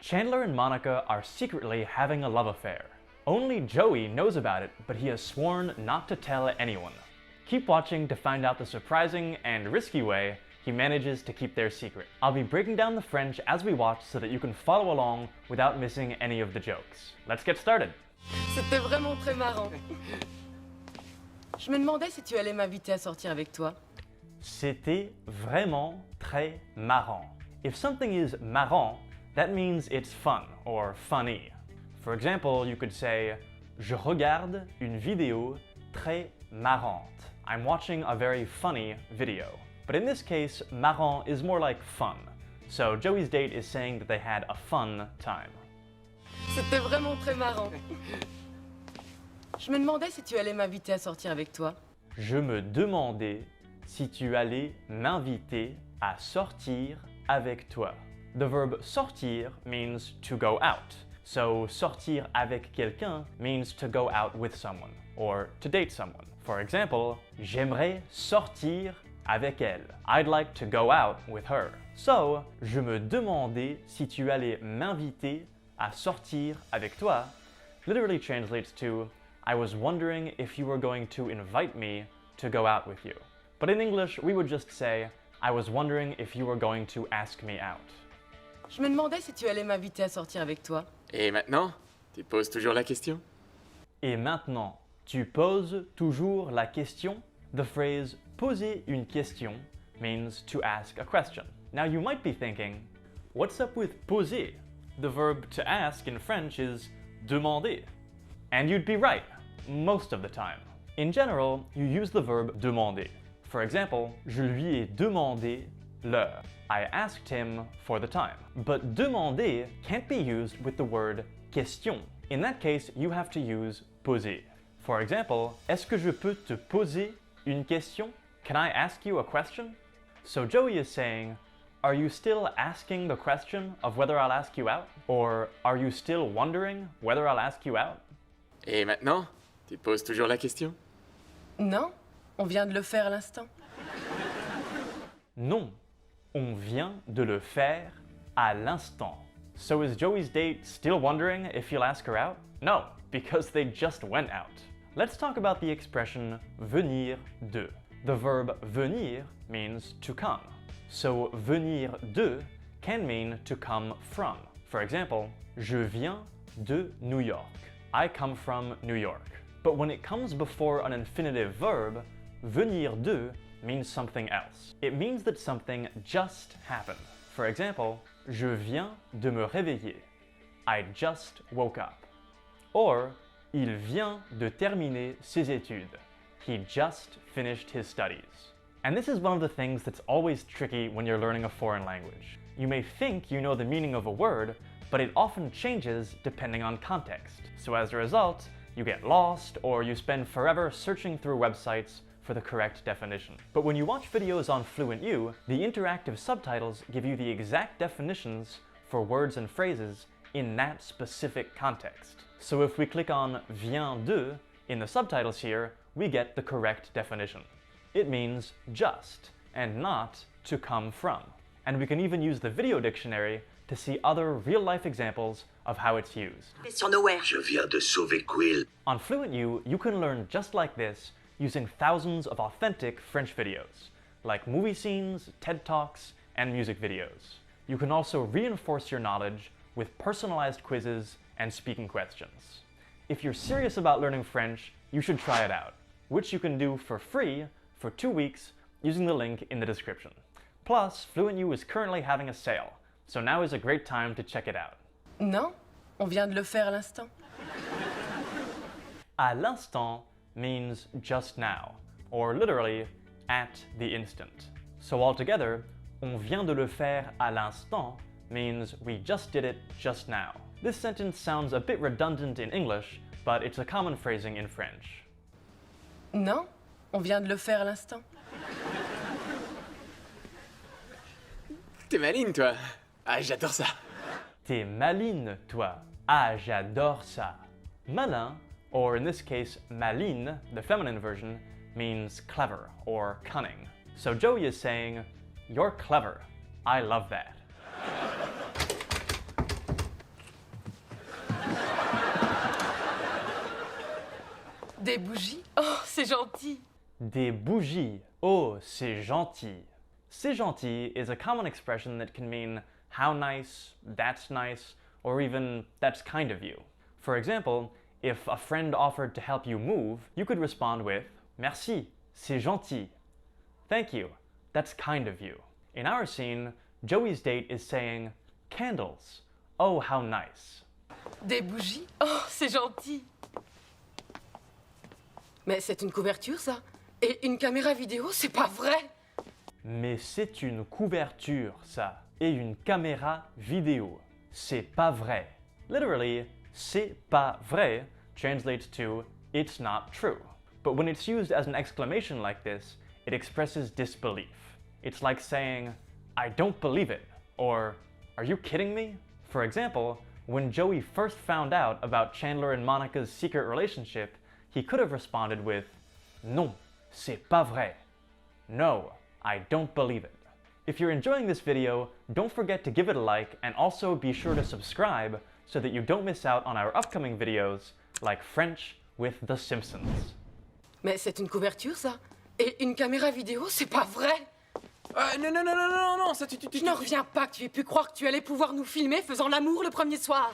Chandler and Monica are secretly having a love affair. Only Joey knows about it, but he has sworn not to tell anyone. Keep watching to find out the surprising and risky way he manages to keep their secret. I'll be breaking down the French as we watch so that you can follow along without missing any of the jokes. Let's get started. C'était vraiment très marrant. Je me demandais si tu allais m'inviter à sortir avec toi. C'était vraiment très marrant. If something is marrant, that means it's fun or funny. For example, you could say, Je regarde une vidéo très marrante. I'm watching a very funny video. But in this case, marrant is more like fun. So Joey's date is saying that they had a fun time. C'était vraiment très marrant. Je me demandais si tu allais m'inviter à sortir avec toi. Je me demandais si tu allais m'inviter à sortir avec toi. The verb sortir means to go out. So sortir avec quelqu'un means to go out with someone or to date someone. For example, j'aimerais sortir avec elle. I'd like to go out with her. So, je me demandais si tu allais m'inviter à sortir avec toi literally translates to I was wondering if you were going to invite me to go out with you. But in English, we would just say I was wondering if you were going to ask me out. Je me demandais si tu allais m'inviter à sortir avec toi. Et maintenant, tu poses toujours la question? Et maintenant, tu poses toujours la question? The phrase poser une question means to ask a question. Now you might be thinking, what's up with poser? The verb to ask in French is demander. And you'd be right, most of the time. In general, you use the verb demander. For example, je lui ai demandé l'heure. I asked him for the time. But demander can't be used with the word question. In that case, you have to use poser. For example, est-ce que je peux te poser une question? Can I ask you a question? So Joey is saying, are you still asking the question of whether I'll ask you out? Or are you still wondering whether I'll ask you out? Et maintenant, tu poses toujours la question? Non, on vient de le faire à l'instant. Non, on vient de le faire à l'instant. So is Joey's date still wondering if he'll ask her out? No, because they just went out. Let's talk about the expression venir de. The verb venir means to come. So venir de can mean to come from. For example, je viens de New York. I come from New York. But when it comes before an infinitive verb, venir de means something else. It means that something just happened. For example, je viens de me réveiller. I just woke up. Or, il vient de terminer ses études. He just finished his studies. And this is one of the things that's always tricky when you're learning a foreign language. You may think you know the meaning of a word, but it often changes depending on context. So as a result, you get lost or you spend forever searching through websites for the correct definition. But when you watch videos on FluentU, the interactive subtitles give you the exact definitions for words and phrases in that specific context. So if we click on vient de in the subtitles here, we get the correct definition. It means just and not to come from. And we can even use the video dictionary to see other real-life examples of how it's used. Sur nowhere. Je viens de sauver Quill. On FluentU, you can learn just like this using thousands of authentic French videos, like movie scenes, TED Talks, and music videos. You can also reinforce your knowledge with personalized quizzes and speaking questions. If you're serious about learning French, you should try it out, which you can do for free for 2 weeks using the link in the description. Plus, FluentU is currently having a sale, so now is a great time to check it out. Non, on vient de le faire à l'instant. À l'instant means just now, or literally, at the instant. So altogether, on vient de le faire à l'instant means we just did it just now. This sentence sounds a bit redundant in English, but it's a common phrasing in French. Non, on vient de le faire à l'instant. T'es maligne, toi. Ah, j'adore ça. T'es maline, toi. Ah, j'adore ça. Malin, or in this case, maline, the feminine version, means clever or cunning. So Joey is saying, you're clever. I love that. Des bougies? Oh, c'est gentil. Des bougies. Oh, c'est gentil. C'est gentil is a common expression that can mean how nice, or even that's kind of you. For example, if a friend offered to help you move, you could respond with merci, c'est gentil. Thank you, that's kind of you. In our scene, Joey's date is saying candles. Oh, how nice. Des bougies? Oh, c'est gentil. Mais c'est une couverture, ça? Et une caméra vidéo, c'est pas vrai? Mais c'est une couverture, ça, et une caméra vidéo. C'est pas vrai. Literally, c'est pas vrai translates to it's not true. But when it's used as an exclamation like this, it expresses disbelief. It's like saying, I don't believe it, or are you kidding me? For example, when Joey first found out about Chandler and Monica's secret relationship, he could have responded with, non, c'est pas vrai. No, I don't believe it. If you're enjoying this video, don't forget to give it a like and also be sure to subscribe so that you don't miss out on our upcoming videos like French with The Simpsons. Mais c'est une couverture, ça? Et une caméra vidéo, c'est pas vrai? Non, ça Je n'en reviens pas que tu aies pu croire que tu allais pouvoir nous filmer faisant l'amour le premier soir.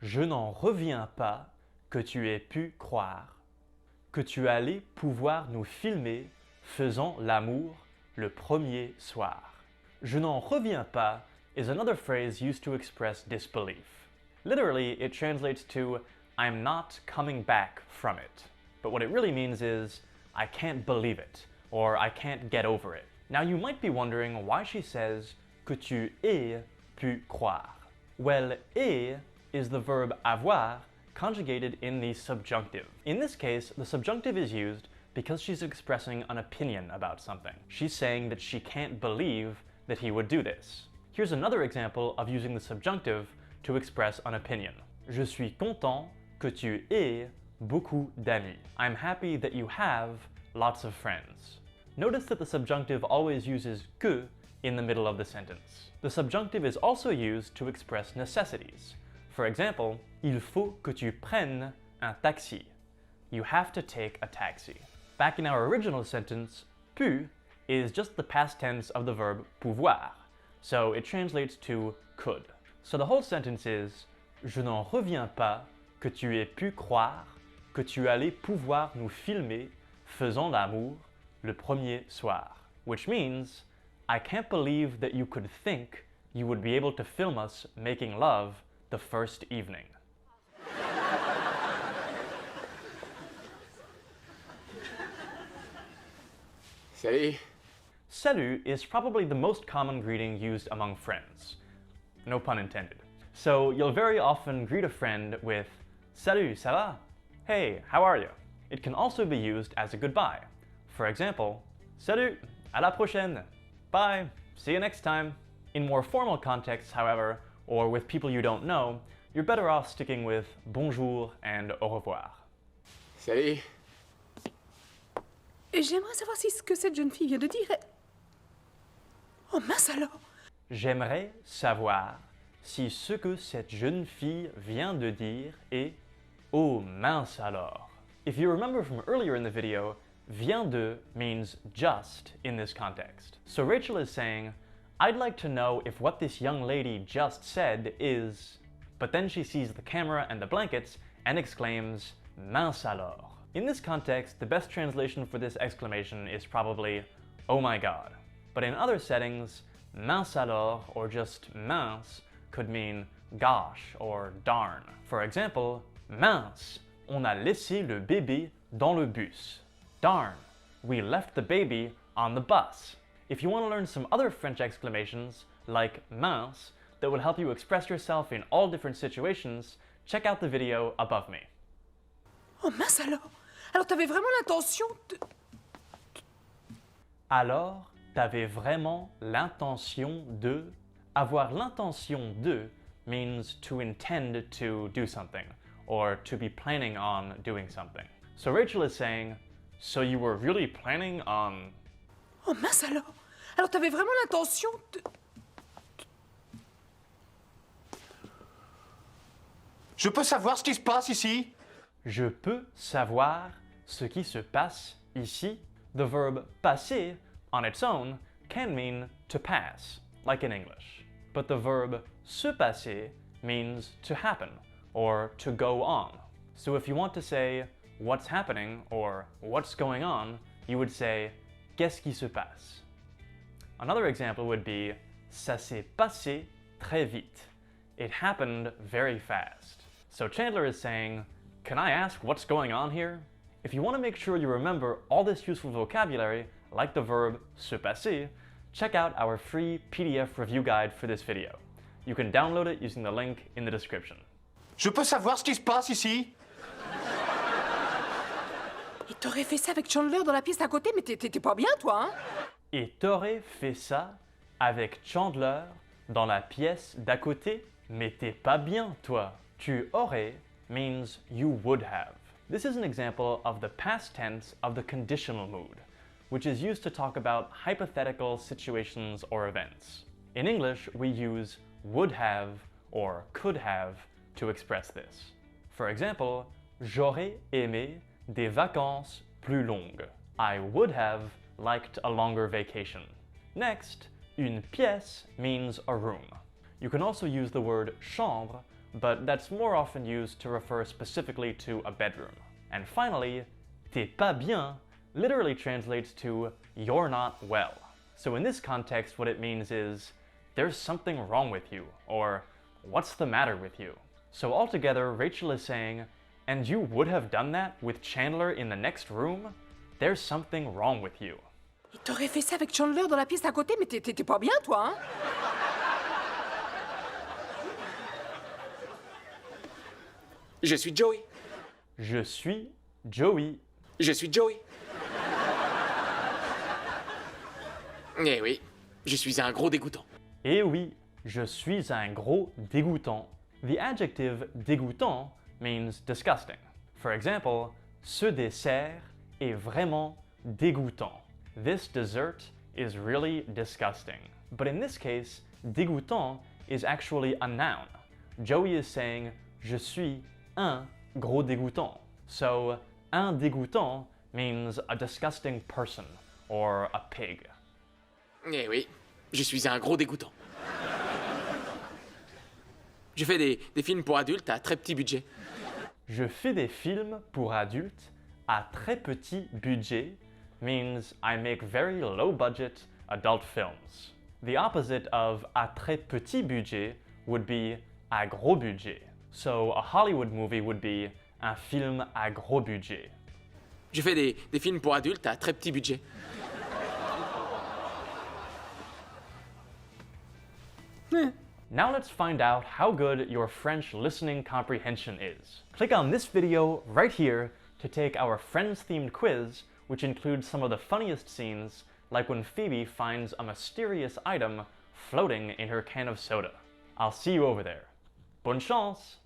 Je n'en reviens pas que tu aies pu croire que tu allais pouvoir nous filmer faisant l'amour le premier soir. Je n'en reviens pas is another phrase used to express disbelief. Literally, it translates to I'm not coming back from it. But what it really means is I can't believe it, or I can't get over it. Now you might be wondering why she says que tu aies pu croire. Well, aies is the verb avoir conjugated in the subjunctive. In this case, the subjunctive is used because she's expressing an opinion about something. She's saying that she can't believe that he would do this. Here's another example of using the subjunctive to express an opinion. Je suis content que tu aies beaucoup d'amis. I'm happy that you have lots of friends. Notice that the subjunctive always uses que in the middle of the sentence. The subjunctive is also used to express necessities. For example, il faut que tu prennes un taxi. You have to take a taxi. Back in our original sentence, pu is just the past tense of the verb pouvoir, so it translates to could. So the whole sentence is Je n'en reviens pas que tu aies pu croire que tu allais pouvoir nous filmer faisant l'amour le premier soir. Which means, I can't believe that you could think you would be able to film us making love the first evening. Salut. Salut is probably the most common greeting used among friends. No pun intended. So you'll very often greet a friend with Salut, ça va? Hey, how are you? It can also be used as a goodbye. For example, Salut, à la prochaine. Bye, see you next time. In more formal contexts, however, or with people you don't know, you're better off sticking with bonjour and au revoir. Salut. Et j'aimerais savoir si ce que cette jeune fille vient de dire est... Oh mince alors! J'aimerais savoir si ce que cette jeune fille vient de dire est oh mince alors. If you remember from earlier in the video, vient de means just in this context. So Rachel is saying, I'd like to know if what this young lady just said is... But then she sees the camera and the blankets and exclaims, mince alors. In this context, the best translation for this exclamation is probably, oh my god. But in other settings, mince alors or just mince could mean gosh or darn. For example, mince, on a laissé le bébé dans le bus. Darn, we left the baby on the bus. If you want to learn some other French exclamations, like mince, that will help you express yourself in all different situations, check out the video above me. Oh mince alors! Alors t'avais vraiment l'intention de... Alors, t'avais vraiment l'intention de... Avoir l'intention de means to intend to do something, or to be planning on doing something. So Rachel is saying, so you were really planning on... Oh mince alors! Alors t'avais vraiment l'intention de... Je peux savoir ce qui se passe ici? Je peux savoir ce qui se passe ici, the verb passer on its own can mean to pass, like in English. But the verb se passer means to happen or to go on. So if you want to say what's happening or what's going on, you would say qu'est-ce qui se passe. Another example would be ça s'est passé très vite. It happened very fast. So Chandler is saying, can I ask what's going on here? If you want to make sure you remember all this useful vocabulary, like the verb se passer, check out our free PDF review guide for this video. You can download it using the link in the description. Je peux savoir ce qui se passe ici? Et t'aurais fait ça avec Chandler dans la pièce à côté, mais t'es pas bien, toi, hein? Et t'aurais fait ça avec Chandler dans la pièce d'à côté, mais t'es pas bien, toi. Tu aurais means you would have. This is an example of the past tense of the conditional mood, which is used to talk about hypothetical situations or events. In English, we use would have or could have to express this. For example, j'aurais aimé des vacances plus longues. I would have liked a longer vacation. Next, une pièce means a room. You can also use the word chambre, but that's more often used to refer specifically to a bedroom. And finally, t'es pas bien literally translates to you're not well. So in this context, what it means is there's something wrong with you, or what's the matter with you? So altogether, Rachel is saying, and you would have done that with Chandler in the next room? There's something wrong with you. Et t'aurais fait ça avec Chandler dans la pièce à côté, mais t'es pas bien, toi, hein? Je suis Joey. Je suis Joey. Je suis Joey. Eh oui, je suis un gros dégoûtant. Eh oui, je suis un gros dégoûtant. The adjective dégoûtant means disgusting. For example, ce dessert est vraiment dégoûtant. This dessert is really disgusting. But in this case, dégoûtant is actually a noun. Joey is saying, je suis un gros dégoûtant. So, un dégoûtant means a disgusting person or a pig. Eh oui, je suis un gros dégoûtant. Je fais des films pour adultes à très petit budget. Je fais des films pour adultes à très petit budget means I make very low budget adult films. The opposite of à très petit budget would be à gros budget. So a Hollywood movie would be un film à gros budget. Je fais des films pour adultes à très petit budget. Now let's find out how good your French listening comprehension is. Click on this video right here to take our Friends-themed quiz, which includes some of the funniest scenes, like when Phoebe finds a mysterious item floating in her can of soda. I'll see you over there. Bonne chance!